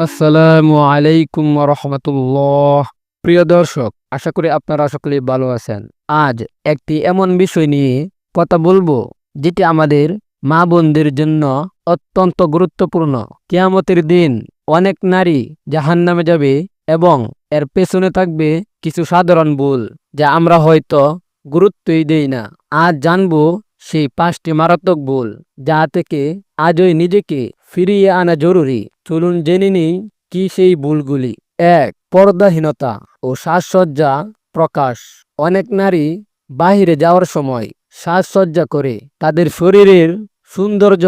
আসসালামু আলাইকুম রহমতুল্লাহ। প্রিয় দর্শক, আশা করি আপনারা সকলেই ভালো আছেন। আজ একটি এমন বিষয় নিয়ে কথা বলবো যেটি আমাদের মা বোনদের জন্য অত্যন্ত গুরুত্বপূর্ণ। কিয়ামতের দিন অনেক নারী জাহান্নামে যাবে এবং এর পেছনে থাকবে কিছু সাধারণ ভুল যা আমরা হয়তো গুরুত্বই দেই না। আজ জানবো সেই 5টি মারাত্মক ভুল যা থেকে আজই নিজেকে ফিরিয়ে আনা জরুরি। চলুন জেনে নিই কি সেই ভুলগুলি। 1. পর্দাহীনতা ও সাজসজ্জা প্রকাশ। অনেক নারী বাহিরে যাওয়ার সময় সাজসজ্জা করে তাদের শরীরের সৌন্দর্য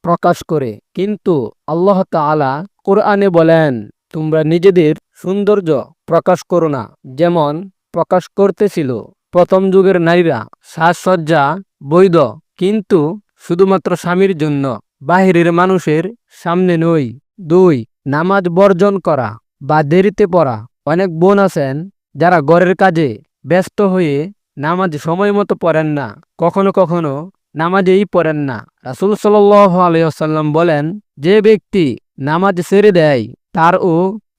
প্রকাশ করে, কিন্তু আল্লাহ তাআলা কোরআনে বলেন, তোমরা নিজেদের সৌন্দর্য প্রকাশ করো না যেমন প্রকাশ করতেছিল প্রথম যুগের নারীরা। সাজসজ্জা বৈধ, কিন্তু শুধুমাত্র স্বামীর জন্য, বাহিরের মানুষের সামনে নয়। 2. নামাজ বর্জন করা বা দেরিতে পড়া। অনেক বোন আছেন যারা ঘরের কাজে ব্যস্ত হয়ে নামাজ সময় মতো পড়েন না, কখনো কখনো নামাজেই পড়েন না। রাসূল সাল্লাল্লাহু আলাইহি ওয়াসাল্লাম বলেন, যে ব্যক্তি নামাজ ছেড়ে দেয় তার ও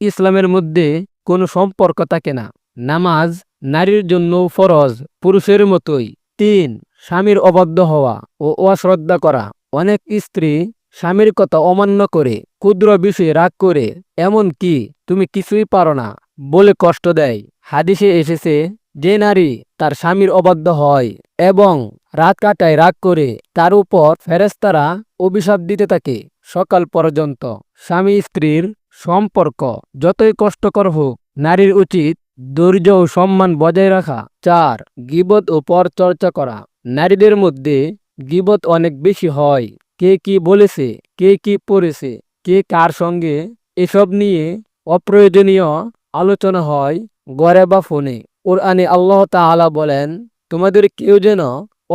ইসলামের মধ্যে কোনো সম্পর্ক থাকে না। নামাজ নারীর জন্য ফরজ, পুরুষের মতোই। 3. স্বামীর অবাধ্য হওয়া ও অশ্রদ্ধা করা। অনেক স্ত্রী স্বামীর কথা অমান্য করে, ক্ষুদ্র বিষয়ে রাগ করে, এমন কি তুমি কিছুই পারো না বলে কষ্ট দেয়। হাদিসে এসেছে, যে নারী তার স্বামীর অবাধ্য হয় এবং রাত কাটায় রাগ করে, তার উপর ফেরেশতারা অভিশাপ দিতে থাকে সকাল পর্যন্ত। স্বামী স্ত্রীর সম্পর্ক যতই কষ্টকর হোক, নারীর উচিত ধৈর্য ও সম্মান বজায় রাখা। 4. গীবত ও পরচর্চা করা। নারীদের মধ্যে গীবত অনেক বেশি হয়। কে কি বলেছে, কে কি পড়েছে, কে কার সঙ্গে, এসব নিয়ে অপ্রয়োজনীয় আলোচনা হয় ঘরে বা ফোনে। কোরআনে আল্লাহ তাআলা বলেন, তোমাদের কেউ যেন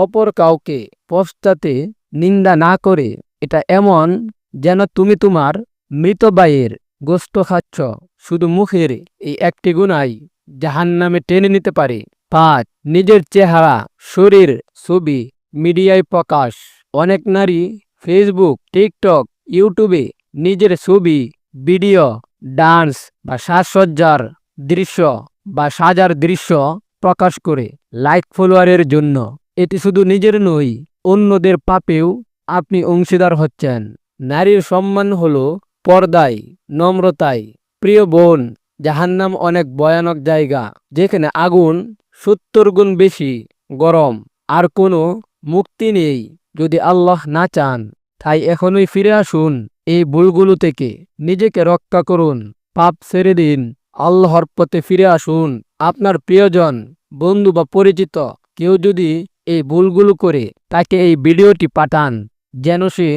অপর কাউকে পশ্চাতে নিন্দা না করে। এটা এমন যেন তুমি তোমার মৃত ভাইয়ের গোশত খাচ্ছ। শুধু মুখের এই একটি গুনাহ জাহান্নামে টেনে নিতে পারে। 5. নিজের চেহারা, শরীর, ছবি মিডিয়ায় প্রকাশ। অনেক নারী ফেসবুক, টিকটক, ইউটিউবে নিজের ছবি, ভিডিও, ডান্স বা সাজসজ্জার দৃশ্য বা সাজার দৃশ্য প্রকাশ করে লাইক ফলোয়ারের জন্য। এটি শুধু নিজের নয়, অন্যদের পাপেও আপনি অংশীদার হচ্ছেন। নারীর সম্মান হলো পর্দায়, নম্রতায়। প্রিয় বোন, জাহান্নাম অনেক ভয়ানক জায়গা, যেখানে আগুন 70 গুণ বেশি গরম, আর কোনো মুক্তি নেই যদি আল্লাহ না চান। তাই এখনই ফিরে আসুন এই ভুলগুলো থেকে, নিজেকে রক্ষা করুন, পাপ ছেড়ে দিন, আল্লাহর পথে ফিরে আসুন। আপনার প্রিয়জন, বন্ধু বা পরিচিত কেউ যদি এই ভুলগুলো করে, তাকে এই ভিডিওটি পাঠান যেন সে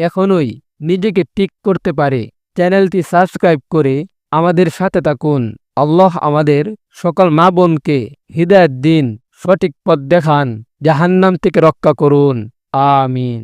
এখনই নিজেকে ঠিক করতে পারে। চ্যানেলটি সাবস্ক্রাইব করে আমাদের সাথে থাকুন। আল্লাহ আমাদের সকল মা বোনকে হিদায়াত দিন, সঠিক পথ দেখান, জাহান্নাম থেকে রক্ষা করুন। আমিন।